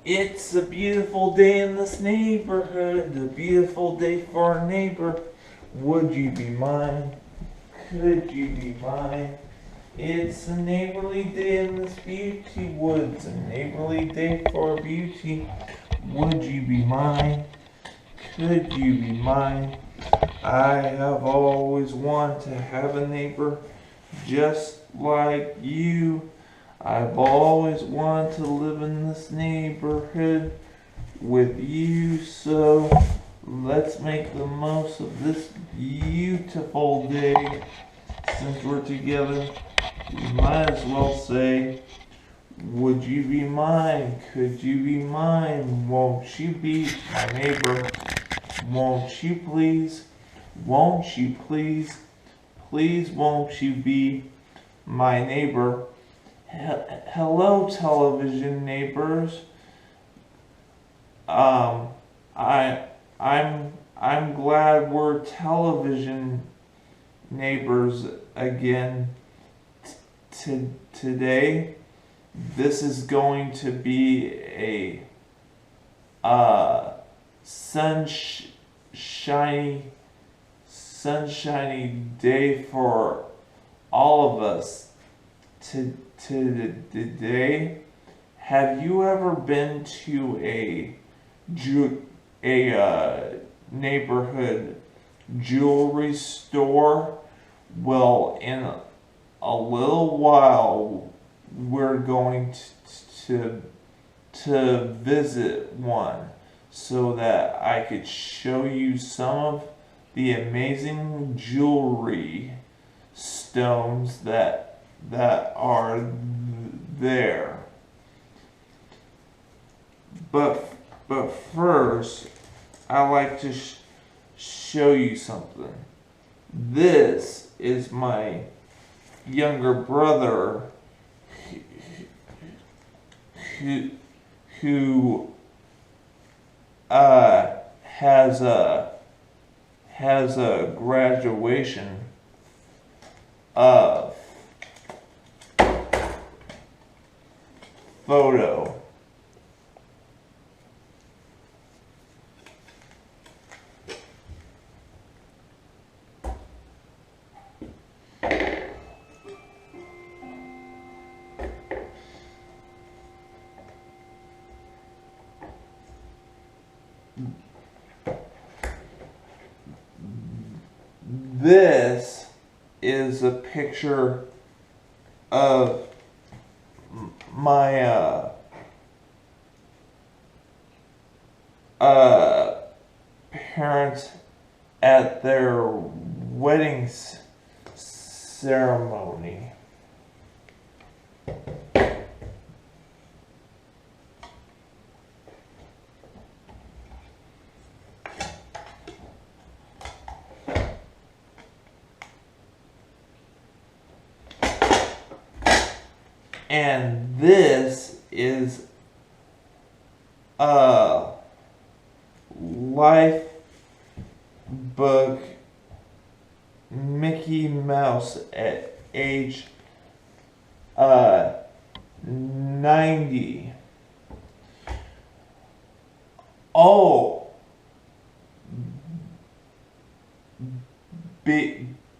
It's a beautiful day in this neighborhood, a beautiful day for our neighbor. Would you be mine? Could you be mine? It's a neighborly day in this beauty woods, a neighborly day for our beauty. Would you be mine? Could you be mine? I have always wanted to have a neighbor just like you. I've always wanted to live in this neighborhood with you, so let's make the most of this beautiful day. Since we're together, we might as well say, would you be mine? Could you be mine? Won't you be my neighbor? Won't you please? Won't you please? Please won't you be my neighbor? Hello, television neighbors. Um, I, I'm glad we're television neighbors again today. This is going to be a sunshiny day for all of us. Today, have you ever been to a neighborhood jewelry store? Well, in a little while, we're going to visit one so that I could show you some of the amazing jewelry stones that are there. But first, I like to show you something. This is my younger brother who has a graduation photo. This is a picture of my parents at their wedding ceremony. And this is a life book Mickey Mouse at age 90. Oh,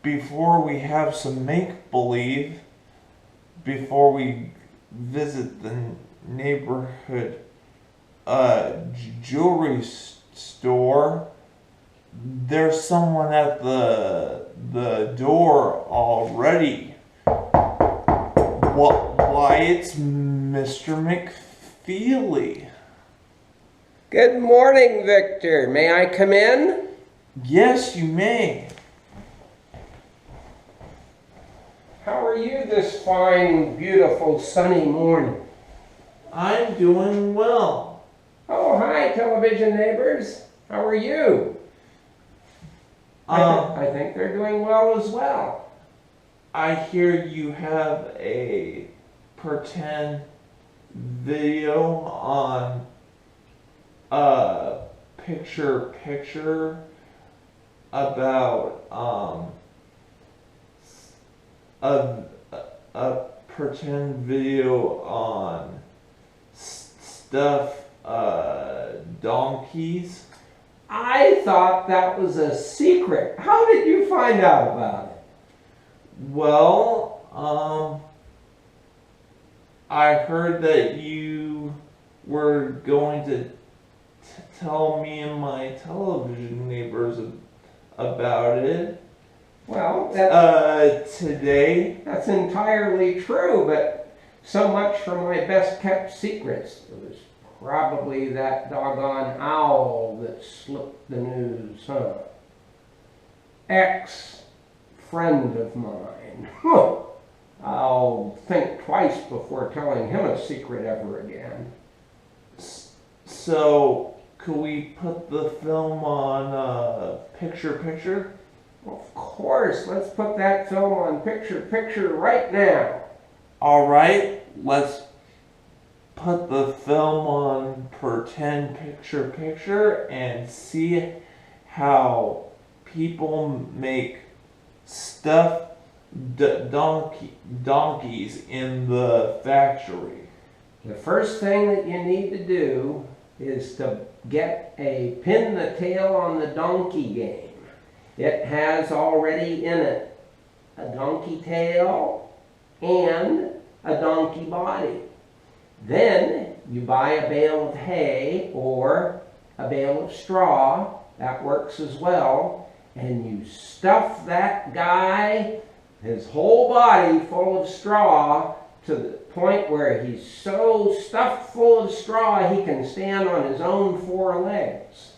before we have some make-believe, before we visit the neighborhood jewelry store, there's someone at the door already. Why, it's Mr. McFeely. Good morning, Victor. May I come in? Yes, you may. How are you this fine, beautiful, sunny morning? I'm doing well. Oh, hi, television neighbors. How are you? I think they're doing well as well. I hear you have a pretend video on picture about a pretend video on stuff donkeys. I thought that was a secret. How did you find out about it? Well, I heard that you were going to tell me and my television neighbors about it. Well, today. that's entirely true, but so much for my best kept secrets. It was probably that doggone owl that slipped the news, huh? Ex-friend of mine. I'll think twice before telling him a secret ever again. So, could we put the film on picture-picture? Of course, let's put that film on picture-picture right now. All right, let's put the film on pretend picture-picture and see how people make stuffed donkeys in the factory. The first thing that you need to do is to get a pin the tail on the donkey game. It has already in it a donkey tail and a donkey body. Then you buy a bale of hay or a bale of straw, that works as well, and you stuff that guy, his whole body full of straw, to the point where he's so stuffed full of straw he can stand on his own 4 legs.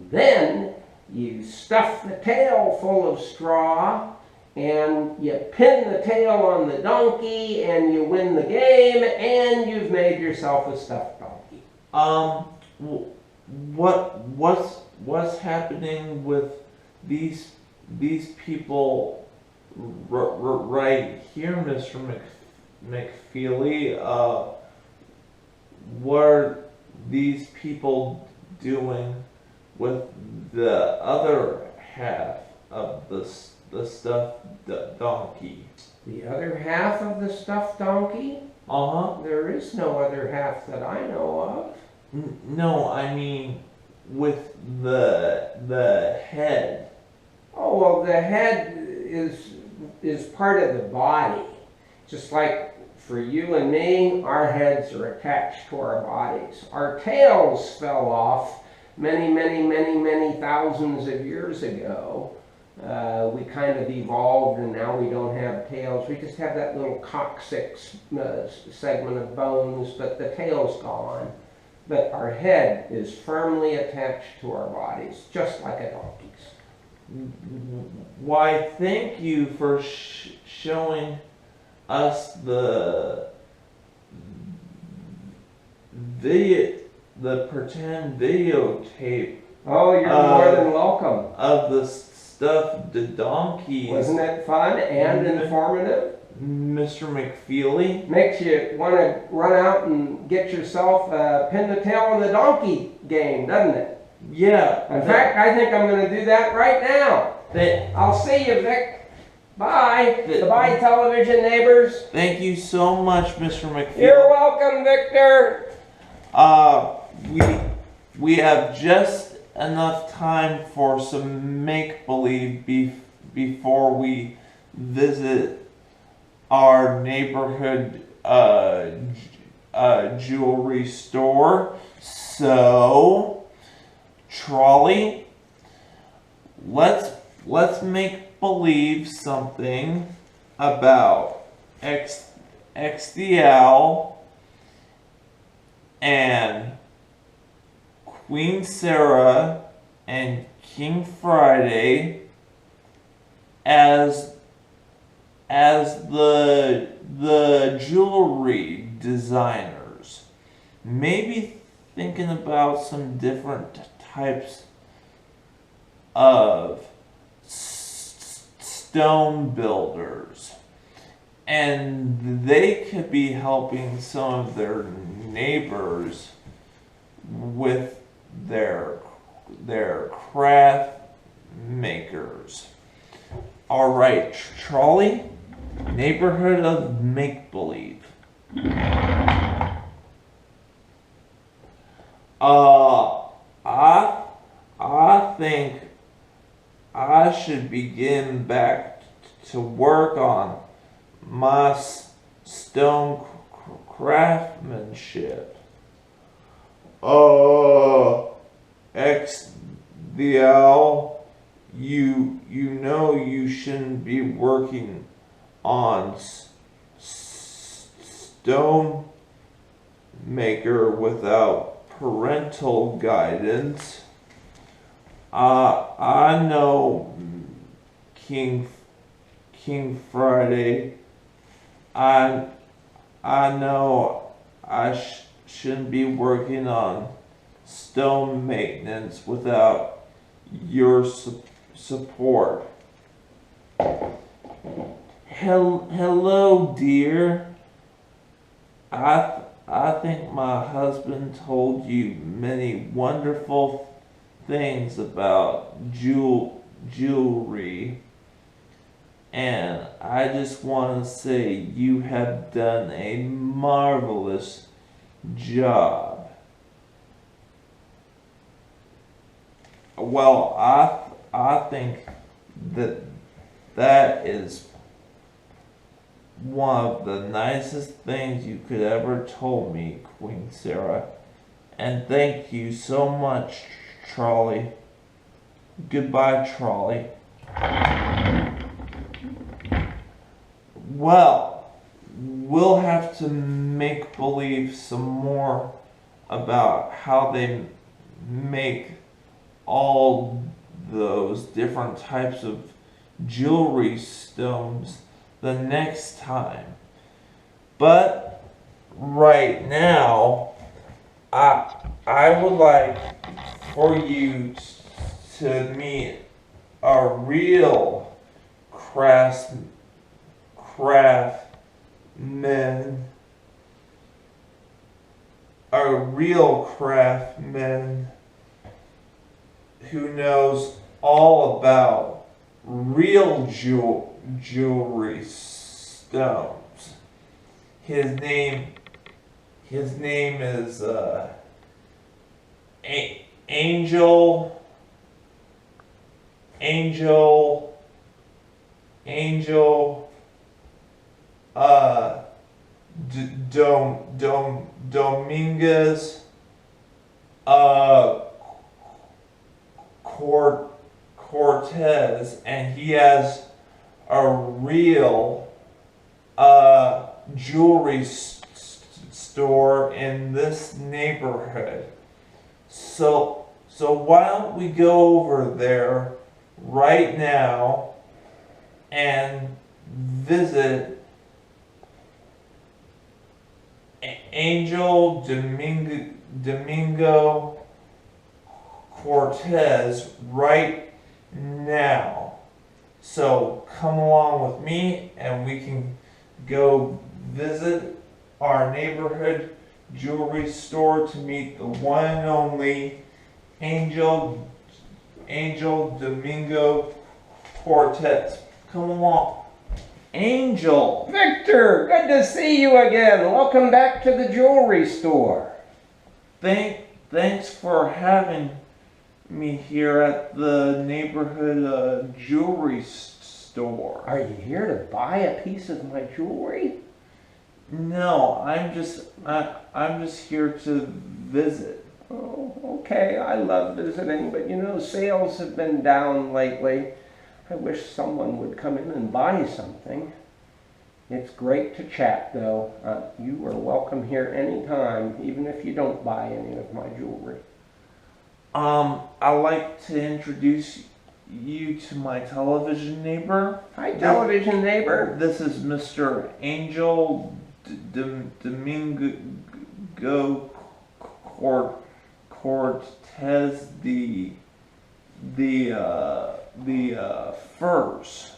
Then you stuff the tail full of straw and you pin the tail on the donkey and you win the game and you've made yourself a stuffed donkey. What's happening with these people right here, Mr. McFeely? What are these people doing with the other half of the stuffed donkey? The other half of the stuffed donkey? Uh-huh. There is no other half that I know of. No, I mean with the head. Oh, well, the head is part of the body. Just like for you and me, our heads are attached to our bodies. Our tails fell off many thousands of years ago. We kind of evolved and now we don't have tails. We just have that little coccyx segment of bones, but the tail's gone. But our head is firmly attached to our bodies, just like a donkey's. Why, thank you for showing us the pretend videotape. Oh, you're more than welcome. Of the stuffed donkeys. Wasn't it fun and informative? Mr. McFeely? Makes you want to run out and get yourself a pin the tail on the donkey game, doesn't it? Yeah. In fact, I think I'm going to do that right now. I'll see you, Vic. Bye. Goodbye, television neighbors. Thank you so much, Mr. McFeely. You're welcome, Victor. We have just enough time for some make-believe before we visit our neighborhood jewelry store. So, Trolley, let's make believe something about X the Owl and Queen Sarah and King Friday as the jewelry designers. Maybe thinking about some different types of stone builders, and they could be helping some of their neighbors with their craft makers. All right, Trolley, neighborhood of make-believe. Uh, I think I should begin back to work on my stone craftsmanship. XDL, you know you shouldn't be working on stone maker without parental guidance. I know King Friday. I know I shouldn't be working on stone maintenance without your support. Hello, dear. I think my husband told you many wonderful things about jewelry, and I just want to say you have done a marvelous job. Well, I think that is one of the nicest things you could ever told me, Queen Sarah. And thank you so much, Trolley. Goodbye, Trolley. Well, we'll have to make believe some more about how they make all those different types of jewelry stones the next time. But right now, I would like for you to meet a real craftsman who knows all about real jewelry stones. His name is Angel Dominguez Cortez, and he has a real jewelry store in this neighborhood. So why don't we go over there right now and visit Angel Domingo Cortez right now. So come along with me and we can go visit our neighborhood jewelry store to meet the one and only Angel Domingo Cortez. Come along. Angel! Victor, good to see you again. Welcome back to the jewelry store. Thanks for having me here at the neighborhood jewelry store. Are you here to buy a piece of my jewelry? No, I'm just here to visit. Oh, okay. I love visiting, but you know, sales have been down lately. I wish someone would come in and buy something. It's great to chat, though. You are welcome here anytime, even if you don't buy any of my jewelry. I'd like to introduce you to my television neighbor. Hi, television neighbor. This is Mr. Angel Domingo Cortez the first.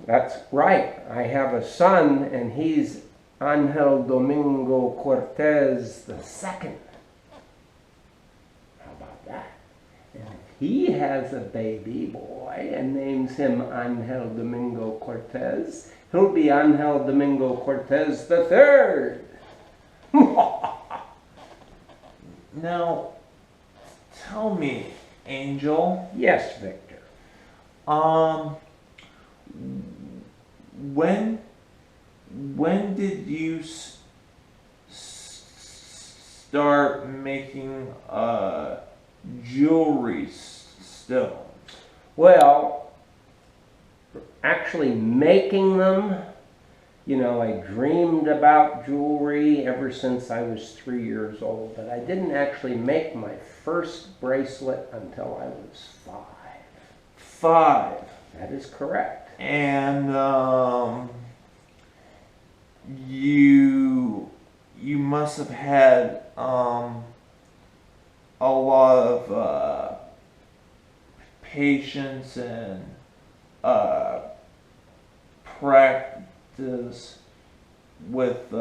That's right. I have a son, and he's Angel Domingo Cortez the second. How about that? And if he has a baby boy and names him Angel Domingo Cortez, he'll be Angel Domingo Cortez the third. Now, tell me, Angel, Yes, Victor. um, when did you start making jewelry stones? Well, actually making them, you know, I dreamed about jewelry ever since I was 3 years old, but I didn't actually make my first bracelet until I was 5. 5. That is correct. And you must have had a lot of patience and practice with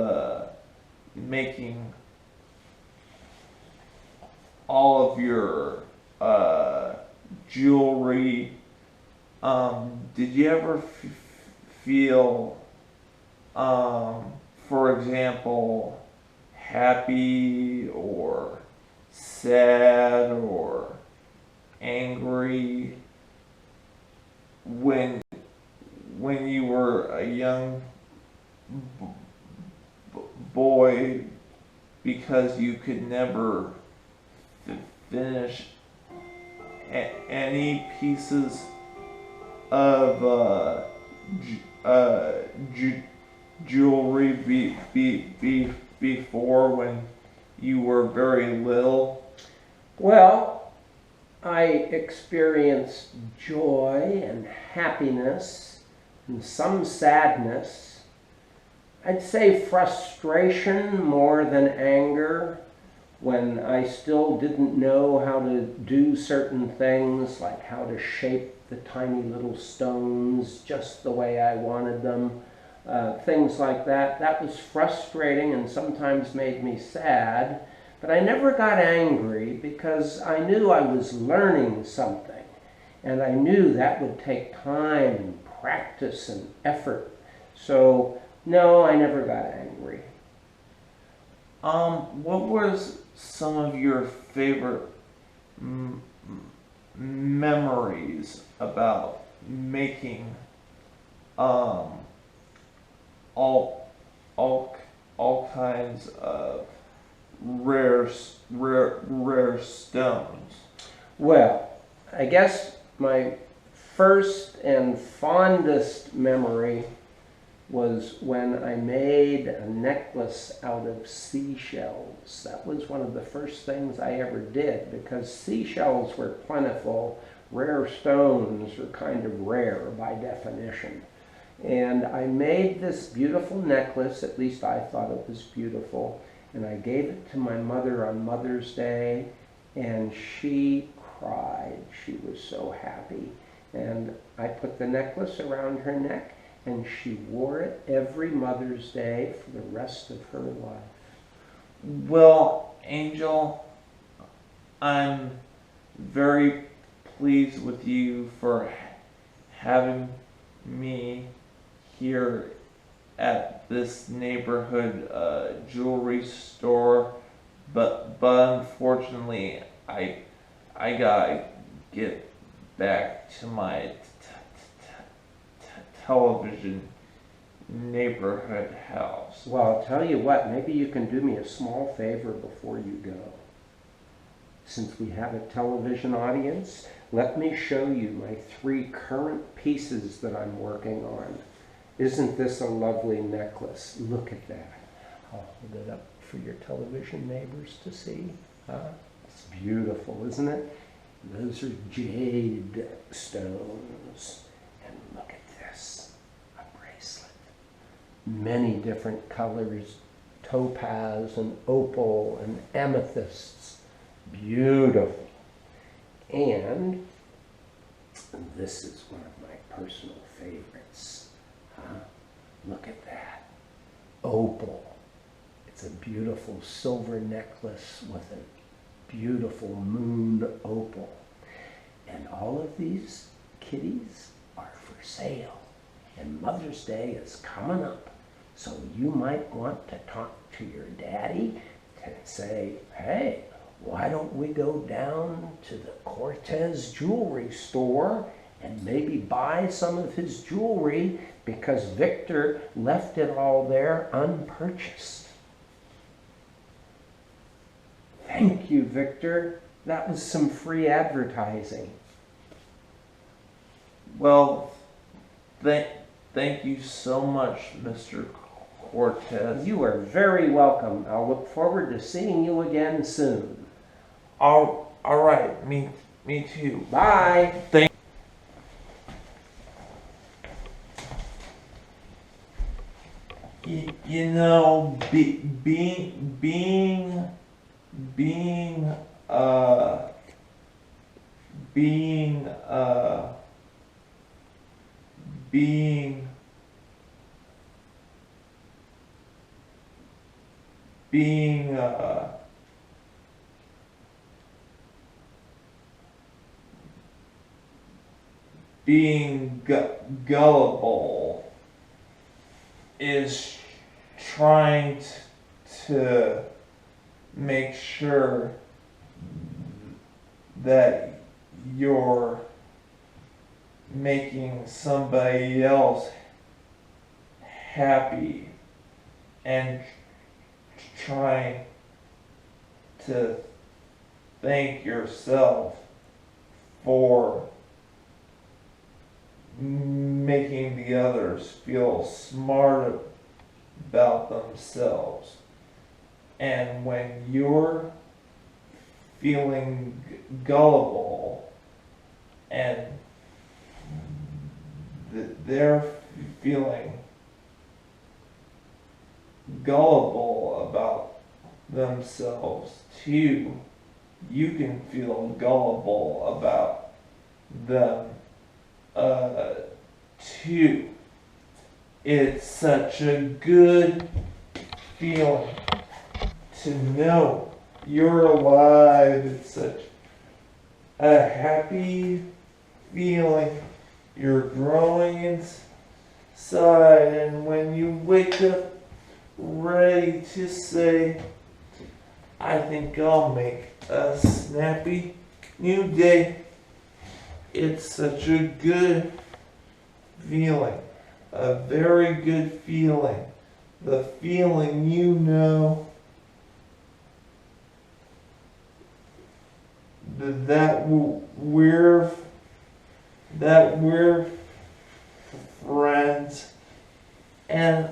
making all of your jewelry. Did you ever feel, for example, happy or sad or angry when you were a young boy because you could never finish any pieces of jewelry before when you were very little? Well, I experienced joy and happiness and some sadness. I'd say frustration more than anger when I still didn't know how to do certain things, like how to shape the tiny little stones just the way I wanted them. Things like that. That was frustrating and sometimes made me sad. But I never got angry because I knew I was learning something. And I knew that would take time and practice and effort. So, no, I never got angry. What was some of your favorite memories about making all kinds of rare stones? Well, I guess my first and fondest memory was when I made a necklace out of seashells. That was one of the first things I ever did because seashells were plentiful. Rare stones are kind of rare by definition. And I made this beautiful necklace, at least I thought it was beautiful, and I gave it to my mother on Mother's Day, and she cried. She was so happy. And I put the necklace around her neck, and she wore it every Mother's Day for the rest of her life. Well, Angel, I'm very pleased with you for having me here at this neighborhood jewelry store, but unfortunately I gotta get back to my television neighborhood house. Well, I'll tell you what, maybe you can do me a small favor before you go. Since we have a television audience, let me show you my 3 current pieces that I'm working on. Isn't this a lovely necklace? Look at that. I'll hold it up for your television neighbors to see. It's beautiful, isn't it? Those are jade stones. And look at this, a bracelet. Many different colors, topaz and opal and amethysts. Beautiful. And this is one of my personal favorites. Look at that. Opal. It's a beautiful silver necklace with a beautiful moon opal. And all of these kitties are for sale. And Mother's Day is coming up. So you might want to talk to your daddy to say, hey, why don't we go down to the Cortez jewelry store and maybe buy some of his jewelry because Victor left it all there unpurchased. Thank you, Victor. That was some free advertising. Well, thank you so much, Mr. Cortez. You are very welcome. I'll look forward to seeing you again soon. All right, me too. Bye. You know, being uh being uh being being being gullible is trying to make sure that you're making somebody else happy and trying to thank yourself for making the others feel smart about themselves. And when you're feeling gullible and they're feeling gullible about themselves too, you can feel gullible about them too. It's such a good feeling to know you're alive. It's such a happy feeling. You're growing inside, and when you wake up ready to say, I think I'll make a snappy new day, it's such a good feeling, a very good feeling. The feeling you know that we're friends, and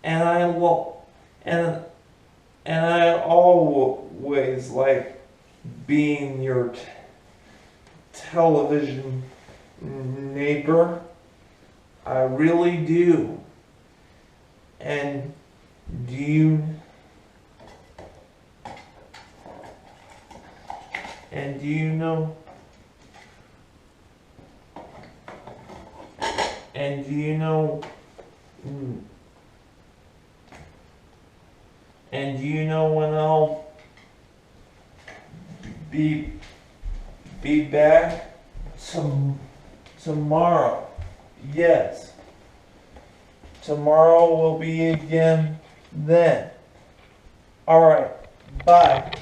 I will, and I always like being your television neighbor. I really do. And do you know when I'll be back tomorrow? Yes. Tomorrow will be again then. All right. Bye.